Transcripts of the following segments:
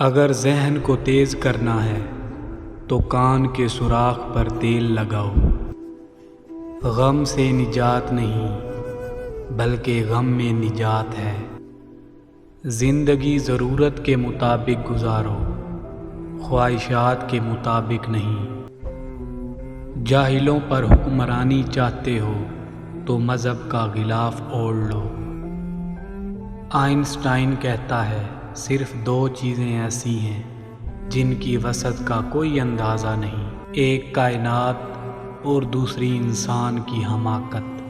اگر ذہن کو تیز کرنا ہے تو کان کے سوراخ پر تیل لگاؤ۔ غم سے نجات نہیں بلکہ غم میں نجات ہے۔ زندگی ضرورت کے مطابق گزارو، خواہشات کے مطابق نہیں۔ جاہلوں پر حکمرانی چاہتے ہو تو مذہب کا غلاف اوڑھ لو۔ آئنسٹائن کہتا ہے صرف دو چیزیں ایسی ہیں جن کی وسعت کا کوئی اندازہ نہیں، ایک کائنات اور دوسری انسان کی حماقت۔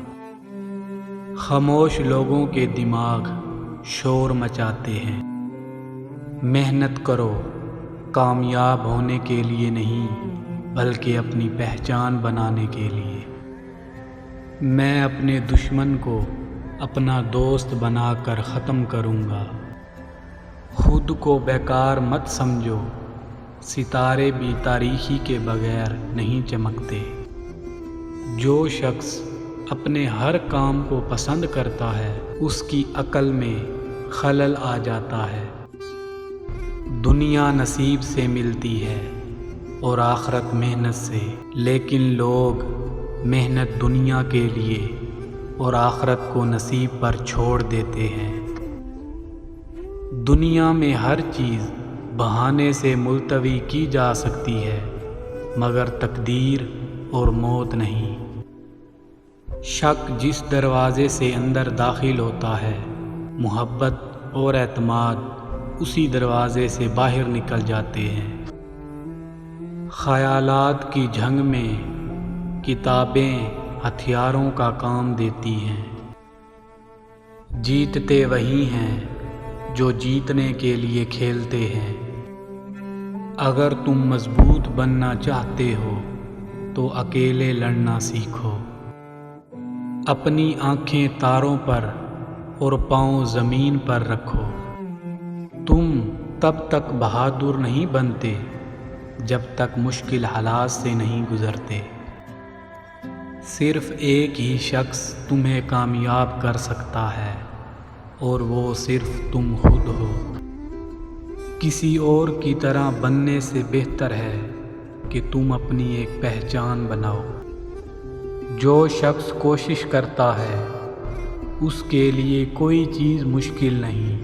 خاموش لوگوں کے دماغ شور مچاتے ہیں۔ محنت کرو، کامیاب ہونے کے لیے نہیں بلکہ اپنی پہچان بنانے کے لیے۔ میں اپنے دشمن کو اپنا دوست بنا کر ختم کروں گا۔ خود کو بیکار مت سمجھو، ستارے بھی تاریکی کے بغیر نہیں چمکتے۔ جو شخص اپنے ہر کام کو پسند کرتا ہے اس کی عقل میں خلل آ جاتا ہے۔ دنیا نصیب سے ملتی ہے اور آخرت محنت سے، لیکن لوگ محنت دنیا کے لیے اور آخرت کو نصیب پر چھوڑ دیتے ہیں۔ دنیا میں ہر چیز بہانے سے ملتوی کی جا سکتی ہے مگر تقدیر اور موت نہیں۔ شک جس دروازے سے اندر داخل ہوتا ہے، محبت اور اعتماد اسی دروازے سے باہر نکل جاتے ہیں۔ خیالات کی جنگ میں کتابیں ہتھیاروں کا کام دیتی ہیں۔ جیتتے وہی ہیں جو جیتنے کے لیے کھیلتے ہیں۔ اگر تم مضبوط بننا چاہتے ہو تو اکیلے لڑنا سیکھو۔ اپنی آنکھیں تاروں پر اور پاؤں زمین پر رکھو۔ تم تب تک بہادر نہیں بنتے جب تک مشکل حالات سے نہیں گزرتے۔ صرف ایک ہی شخص تمہیں کامیاب کر سکتا ہے اور وہ صرف تم خود ہو۔ کسی اور کی طرح بننے سے بہتر ہے کہ تم اپنی ایک پہچان بناؤ۔ جو شخص کوشش کرتا ہے اس کے لیے کوئی چیز مشکل نہیں۔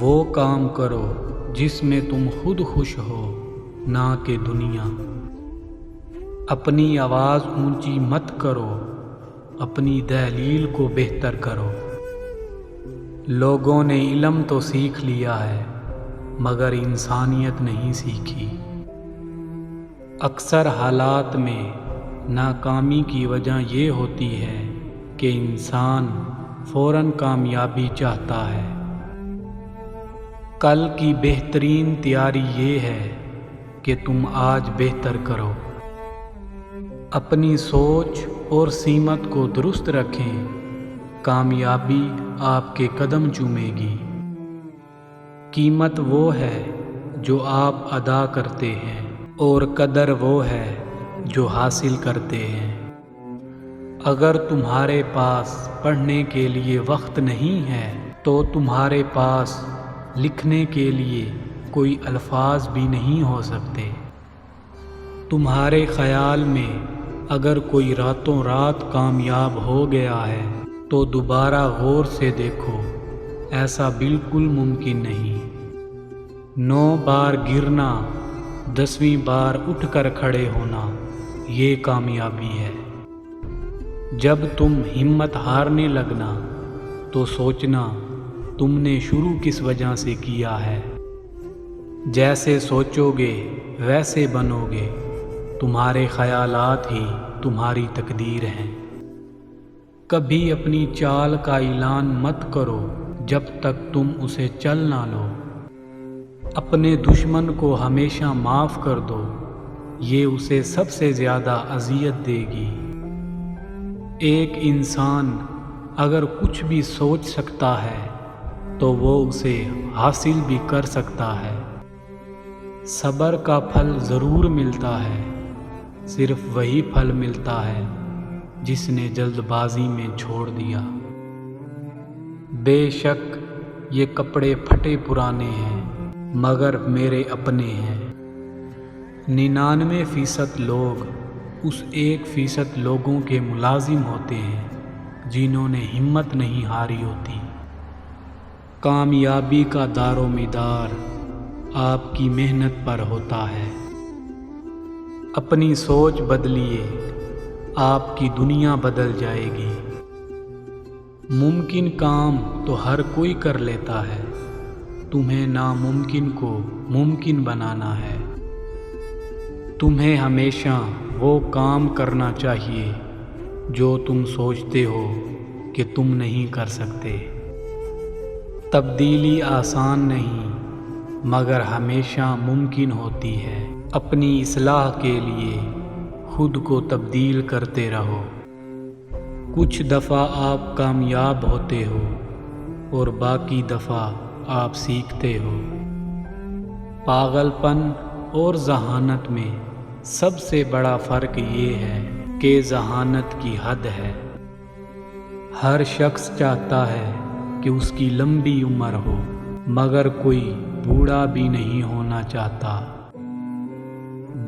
وہ کام کرو جس میں تم خود خوش ہو، نہ کہ دنیا۔ اپنی آواز اونچی مت کرو، اپنی دلیل کو بہتر کرو۔ لوگوں نے علم تو سیکھ لیا ہے مگر انسانیت نہیں سیکھی۔ اکثر حالات میں ناکامی کی وجہ یہ ہوتی ہے کہ انسان فوراً کامیابی چاہتا ہے۔ کل کی بہترین تیاری یہ ہے کہ تم آج بہتر کرو۔ اپنی سوچ اور سمت کو درست رکھیں، کامیابی آپ کے قدم چومے گی۔ قیمت وہ ہے جو آپ ادا کرتے ہیں اور قدر وہ ہے جو حاصل کرتے ہیں۔ اگر تمہارے پاس پڑھنے کے لیے وقت نہیں ہے تو تمہارے پاس لکھنے کے لیے کوئی الفاظ بھی نہیں ہو سکتے۔ تمہارے خیال میں اگر کوئی راتوں رات کامیاب ہو گیا ہے تو دوبارہ غور سے دیکھو، ایسا بالکل ممکن نہیں۔ 9 بار گرنا، 10ویں بار اٹھ کر کھڑے ہونا، یہ کامیابی ہے۔ جب تم ہمت ہارنے لگنا تو سوچنا تم نے شروع کس وجہ سے کیا ہے۔ جیسے سوچو گے ویسے بنو گے۔ تمہارے خیالات ہی تمہاری تقدیر ہیں۔ کبھی اپنی چال کا اعلان مت کرو جب تک تم اسے چل نہ لو۔ اپنے دشمن کو ہمیشہ معاف کر دو، یہ اسے سب سے زیادہ اذیت دے گی۔ ایک انسان اگر کچھ بھی سوچ سکتا ہے تو وہ اسے حاصل بھی کر سکتا ہے۔ صبر کا پھل ضرور ملتا ہے، صرف وہی پھل ملتا ہے جس نے جلد بازی میں چھوڑ دیا۔ بے شک یہ کپڑے پھٹے پرانے ہیں مگر میرے اپنے ہیں۔ 99% لوگ اس 1% لوگوں کے ملازم ہوتے ہیں جنہوں نے ہمت نہیں ہاری ہوتی۔ کامیابی کا دار و مدار آپ کی محنت پر ہوتا ہے۔ اپنی سوچ بدلیے، آپ کی دنیا بدل جائے گی۔ ممکن کام تو ہر کوئی کر لیتا ہے، تمہیں ناممکن کو ممکن بنانا ہے۔ تمہیں ہمیشہ وہ کام کرنا چاہیے جو تم سوچتے ہو کہ تم نہیں کر سکتے۔ تبدیلی آسان نہیں مگر ہمیشہ ممکن ہوتی ہے۔ اپنی اصلاح کے لیے خود کو تبدیل کرتے رہو۔ کچھ دفعہ آپ کامیاب ہوتے ہو اور باقی دفعہ آپ سیکھتے ہو۔ پاگل پن اور ذہانت میں سب سے بڑا فرق یہ ہے کہ ذہانت کی حد ہے۔ ہر شخص چاہتا ہے کہ اس کی لمبی عمر ہو، مگر کوئی بوڑھا بھی نہیں ہونا چاہتا۔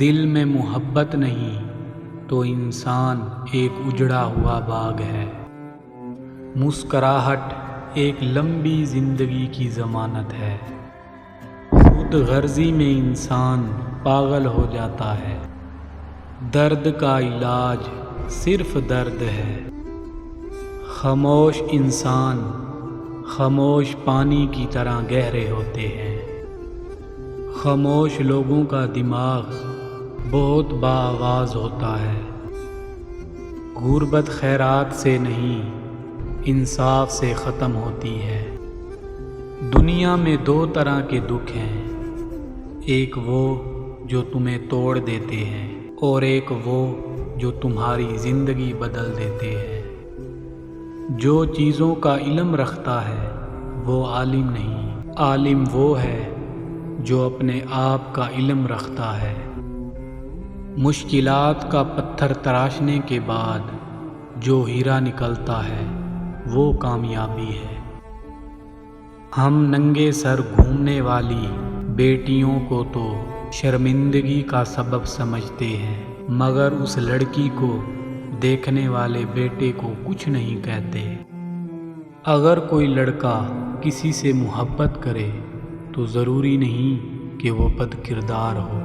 دل میں محبت نہیں تو انسان ایک اجڑا ہوا باغ ہے۔ مسکراہٹ ایک لمبی زندگی کی ضمانت ہے۔ خود غرضی میں انسان پاگل ہو جاتا ہے۔ درد کا علاج صرف درد ہے۔ خاموش انسان خاموش پانی کی طرح گہرے ہوتے ہیں۔ خاموش لوگوں کا دماغ بہت باآواز ہوتا ہے۔ غربت خیرات سے نہیں، انصاف سے ختم ہوتی ہے۔ دنیا میں 2 طرح کے دکھ ہیں، ایک وہ جو تمہیں توڑ دیتے ہیں اور ایک وہ جو تمہاری زندگی بدل دیتے ہیں۔ جو چیزوں کا علم رکھتا ہے وہ عالم نہیں، عالم وہ ہے جو اپنے آپ کا علم رکھتا ہے۔ مشکلات کا پتھر تراشنے کے بعد جو ہیرا نکلتا ہے وہ کامیابی ہے۔ ہم ننگے سر گھومنے والی بیٹیوں کو تو شرمندگی کا سبب سمجھتے ہیں، مگر اس لڑکی کو دیکھنے والے بیٹے کو کچھ نہیں کہتے۔ اگر کوئی لڑکا کسی سے محبت کرے تو ضروری نہیں کہ وہ بد کردار ہو۔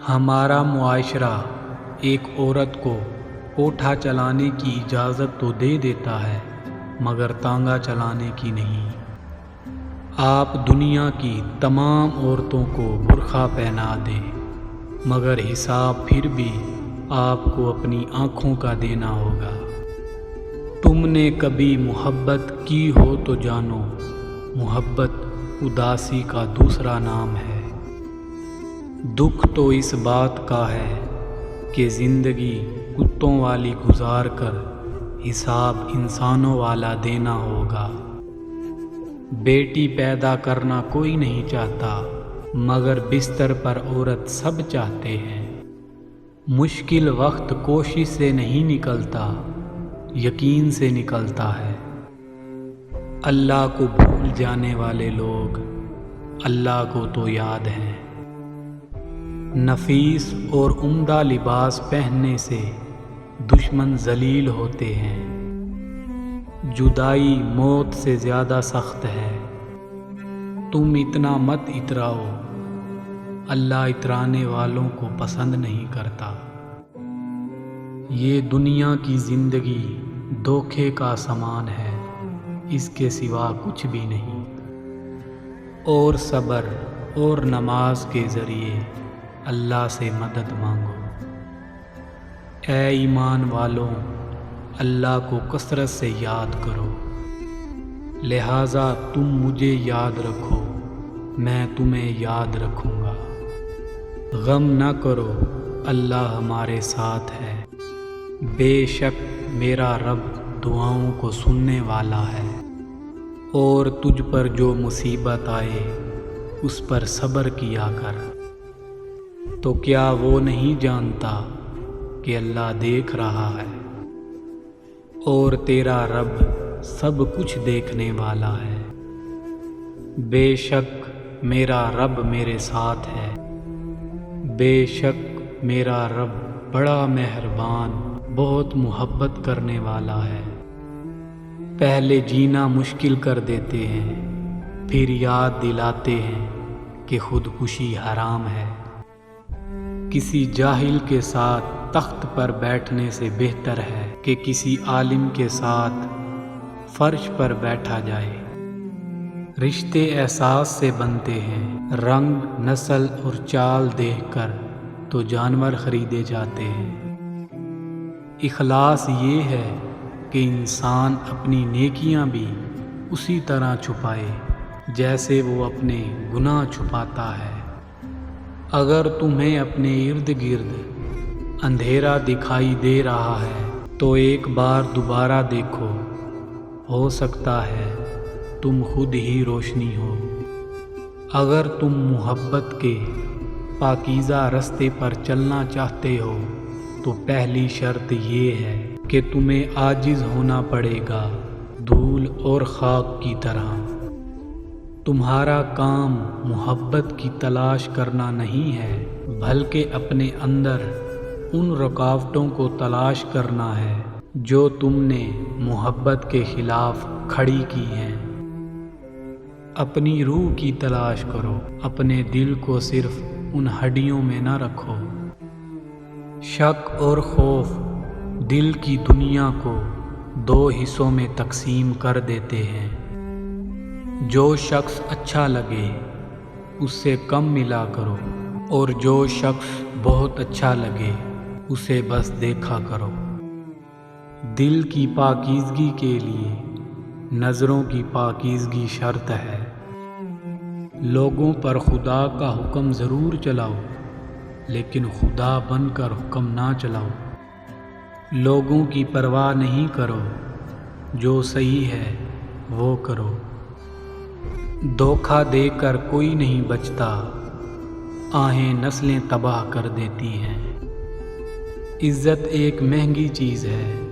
ہمارا معاشرہ ایک عورت کو کوٹھا چلانے کی اجازت تو دے دیتا ہے مگر تانگا چلانے کی نہیں۔ آپ دنیا کی تمام عورتوں کو برقع پہنا دیں مگر حساب پھر بھی آپ کو اپنی آنکھوں کا دینا ہوگا۔ تم نے کبھی محبت کی ہو تو جانو، محبت اداسی کا دوسرا نام ہے۔ دکھ تو اس بات کا ہے کہ زندگی کتوں والی گزار کر حساب انسانوں والا دینا ہوگا۔ بیٹی پیدا کرنا کوئی نہیں چاہتا مگر بستر پر عورت سب چاہتے ہیں۔ مشکل وقت کوشش سے نہیں نکلتا، یقین سے نکلتا ہے۔ اللہ کو بھول جانے والے لوگ اللہ کو تو یاد ہیں۔ نفیس اور عمدہ لباس پہننے سے دشمن ذلیل ہوتے ہیں۔ جدائی موت سے زیادہ سخت ہے۔ تم اتنا مت اتراؤ، اللہ اترانے والوں کو پسند نہیں کرتا۔ یہ دنیا کی زندگی دھوکے کا سامان ہے، اس کے سوا کچھ بھی نہیں۔ اور صبر اور نماز کے ذریعے اللہ سے مدد مانگو۔ اے ایمان والوں، اللہ کو کثرت سے یاد کرو، لہٰذا تم مجھے یاد رکھو، میں تمہیں یاد رکھوں گا۔ غم نہ کرو، اللہ ہمارے ساتھ ہے، بے شک میرا رب دعاؤں کو سننے والا ہے۔ اور تجھ پر جو مصیبت آئے اس پر صبر کیا کر۔ تو کیا وہ نہیں جانتا کہ اللہ دیکھ رہا ہے؟ اور تیرا رب سب کچھ دیکھنے والا ہے۔ بے شک میرا رب میرے ساتھ ہے۔ بے شک میرا رب بڑا مہربان، بہت محبت کرنے والا ہے۔ پہلے جینا مشکل کر دیتے ہیں، پھر یاد دلاتے ہیں کہ خودکشی حرام ہے۔ کسی جاہل کے ساتھ تخت پر بیٹھنے سے بہتر ہے کہ کسی عالم کے ساتھ فرش پر بیٹھا جائے۔ رشتے احساس سے بنتے ہیں، رنگ، نسل اور چال دیکھ کر تو جانور خریدے جاتے ہیں۔ اخلاص یہ ہے کہ انسان اپنی نیکیاں بھی اسی طرح چھپائے جیسے وہ اپنے گناہ چھپاتا ہے۔ اگر تمہیں اپنے ارد گرد اندھیرا دکھائی دے رہا ہے تو ایک بار دوبارہ دیکھو، ہو سکتا ہے تم خود ہی روشنی ہو۔ اگر تم محبت کے پاکیزہ رستے پر چلنا چاہتے ہو تو پہلی شرط یہ ہے کہ تمہیں عاجز ہونا پڑے گا، دھول اور خاک کی طرح۔ تمہارا کام محبت کی تلاش کرنا نہیں ہے، بلکہ اپنے اندر ان رکاوٹوں کو تلاش کرنا ہے جو تم نے محبت کے خلاف کھڑی کی ہیں۔ اپنی روح کی تلاش کرو، اپنے دل کو صرف ان ہڈیوں میں نہ رکھو۔ شک اور خوف دل کی دنیا کو دو حصوں میں تقسیم کر دیتے ہیں۔ جو شخص اچھا لگے اس سے کم ملا کرو، اور جو شخص بہت اچھا لگے اسے بس دیکھا کرو۔ دل کی پاکیزگی کے لیے نظروں کی پاکیزگی شرط ہے۔ لوگوں پر خدا کا حکم ضرور چلاؤ، لیکن خدا بن کر حکم نہ چلاؤ۔ لوگوں کی پرواہ نہیں کرو، جو صحیح ہے وہ کرو۔ دھوکہ دے کر کوئی نہیں بچتا، آہیں نسلیں تباہ کر دیتی ہیں۔ عزت ایک مہنگی چیز ہے،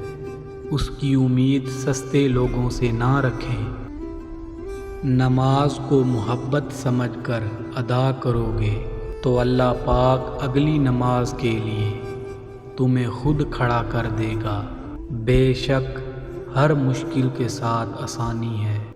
اس کی امید سستے لوگوں سے نہ رکھیں۔ نماز کو محبت سمجھ کر ادا کرو گے تو اللہ پاک اگلی نماز کے لیے تمہیں خود کھڑا کر دے گا۔ بے شک ہر مشکل کے ساتھ آسانی ہے۔